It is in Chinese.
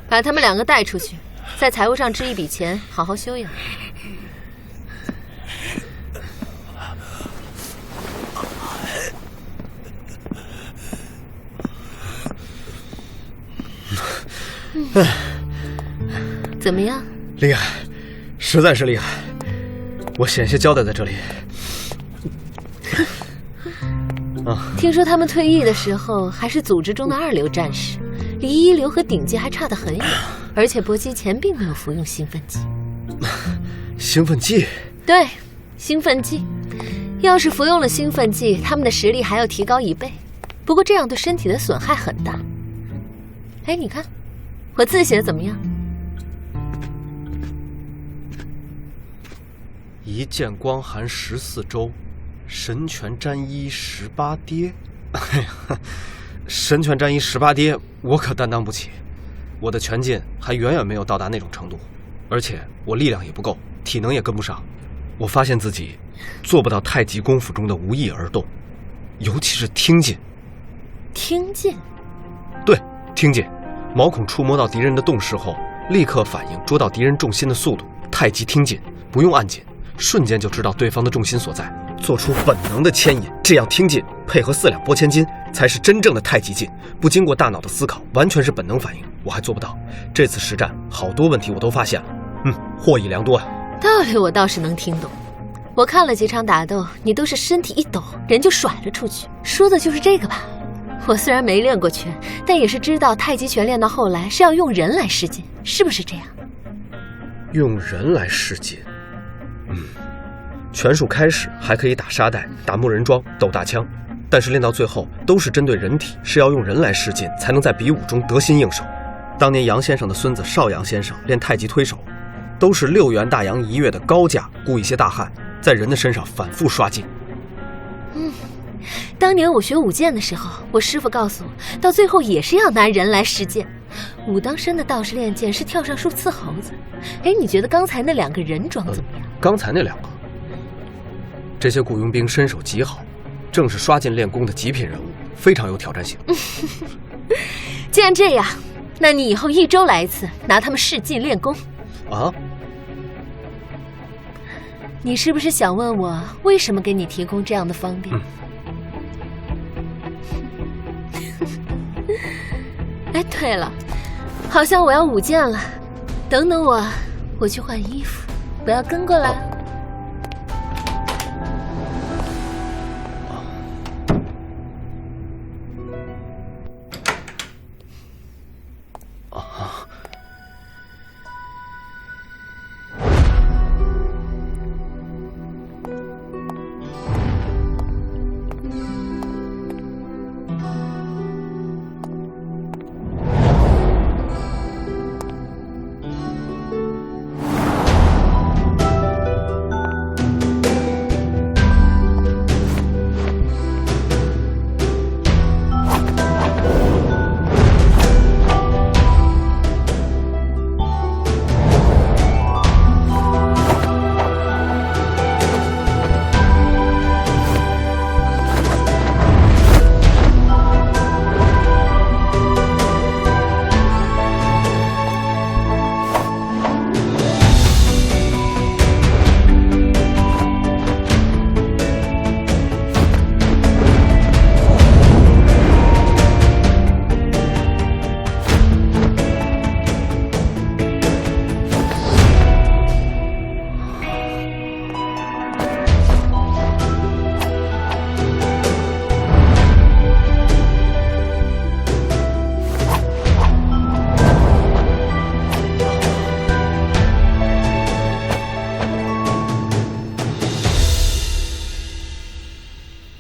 把他们2个带出去，在财务上支一笔钱，好好休养。怎么样？厉害，实在是厉害。我险些交代在这里。听说他们退役的时候还是组织中的2流战士，离1流和顶级还差得很远，而且搏击前并没有服用兴奋剂。兴奋剂？对，兴奋剂。要是服用了兴奋剂，他们的实力还要提高1倍。不过这样对身体的损害很大。哎，你看，我字写的怎么样？一剑光寒14周，神拳沾衣18跌。哎呀，神拳沾衣18跌，我可担当不起。我的拳劲还远远没有到达那种程度，而且我力量也不够，体能也跟不上。我发现自己做不到太极功夫中的无意而动，尤其是听劲。听劲？对，听劲。毛孔触摸到敌人的动势后，立刻反应捉到敌人重心的速度。太极听劲，不用按紧，瞬间就知道对方的重心所在，做出本能的牵引。这样听劲配合4两拨千斤，才是真正的太极劲。不经过大脑的思考，完全是本能反应，我还做不到。这次实战，好多问题我都发现了，获益良多啊。道理我倒是能听懂。我看了几场打斗，你都是身体一抖，人就甩了出去，说的就是这个吧？我虽然没练过拳，但也是知道太极拳练到后来是要用人来施劲，是不是这样？用人来施劲？拳术开始还可以打沙袋、打木人桩、斗大枪，但是练到最后都是针对人体，是要用人来施劲，才能在比武中得心应手。当年杨先生的孙子邵阳先生练太极推手，都是6元大洋1月的高价雇一些大汉，在人的身上反复刷劲。当年我学舞剑的时候，我师父告诉我，到最后也是要拿人来施剑。武当山的道士练剑是跳上树刺猴子。哎，你觉得刚才那2个人桩怎么样？刚才那2个，这些雇佣兵身手极好，正是刷劲练功的极品人物，非常有挑战性。既然这样，那你以后1周来一次，拿他们试劲练功。啊？你是不是想问我为什么给你提供这样的方便？哎，对了，好像我要舞剑了，等等我去换衣服，不要跟过来。